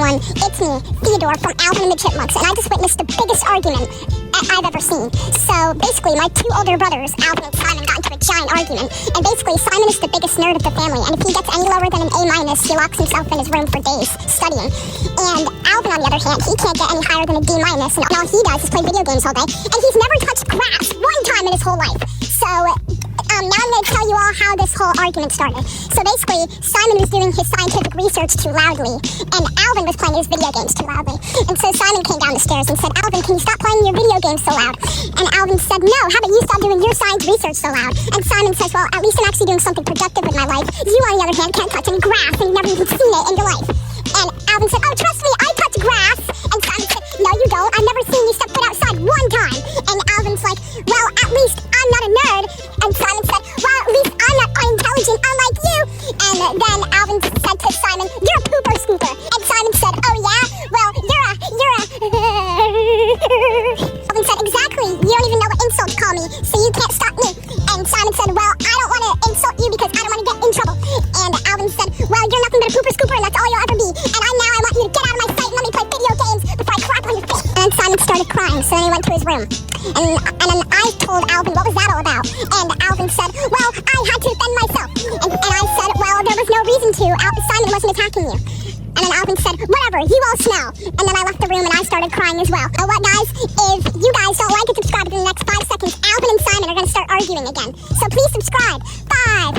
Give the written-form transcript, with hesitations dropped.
everyone, it's me, Theodore from Alvin and the Chipmunks, and I just witnessed the biggest argument I've ever seen. So basically, my two older brothers, Alvin and Simon, got into a giant argument, and basically Simon is the biggest nerd of the family, and if he gets any lower than an A-, he locks himself in his room for days studying. And Alvin, on the other hand, he can't get any higher than a D-, and all he does is play video games all day, and he's never touched grass one time in his whole life. So now I'm going to tell you all how this whole argument started. So basically, Simon was doing his scientific research too loudly, and Alvin was playing his video games too loudly. And so Simon came down the stairs and said, "Alvin, can you stop playing your video games so loud?" And Alvin said, "No, how about you stop doing your science research so loud?" And Simon says, "Well, at least I'm actually doing something productive with my life. You, on the other hand, can't touch any grass, and you've never even seen it in your life." And Alvin said, "Oh, trust me, I touch grass." And Simon said, "No, you don't. I've never seen you step foot outside one time." And Alvin's like, "Well, at least I'm not a nerd." And Simon said, "Well, at least I'm not unintelligent, unlike you." And then Alvin said to Simon, "You're a pooper scooper." And Simon said, "Oh yeah? Well, you're a Alvin said, "Exactly. You don't even know what insult to call me, so you can't stop me." And Simon said, "Well, I don't want to insult you because I don't want to get in trouble." And Alvin said, "Well, you're nothing but a pooper scooper, and that's all you'll ever be. And I want you to get out of my sight and let me play video games before I crap on your face." And Simon started crying, so then he went to his room. And then I told Alvin, "What was that all about?" And Alvin said, "Well, I had to defend myself." And I said, "Well, there was no reason to. Simon wasn't attacking you." And then Alvin said, "Whatever, you all smell." And then I left the room and I started crying as well. What, guys? If you guys don't like and subscribe in the next 5 seconds, Alvin and Simon are going to start arguing again. So please subscribe. 5,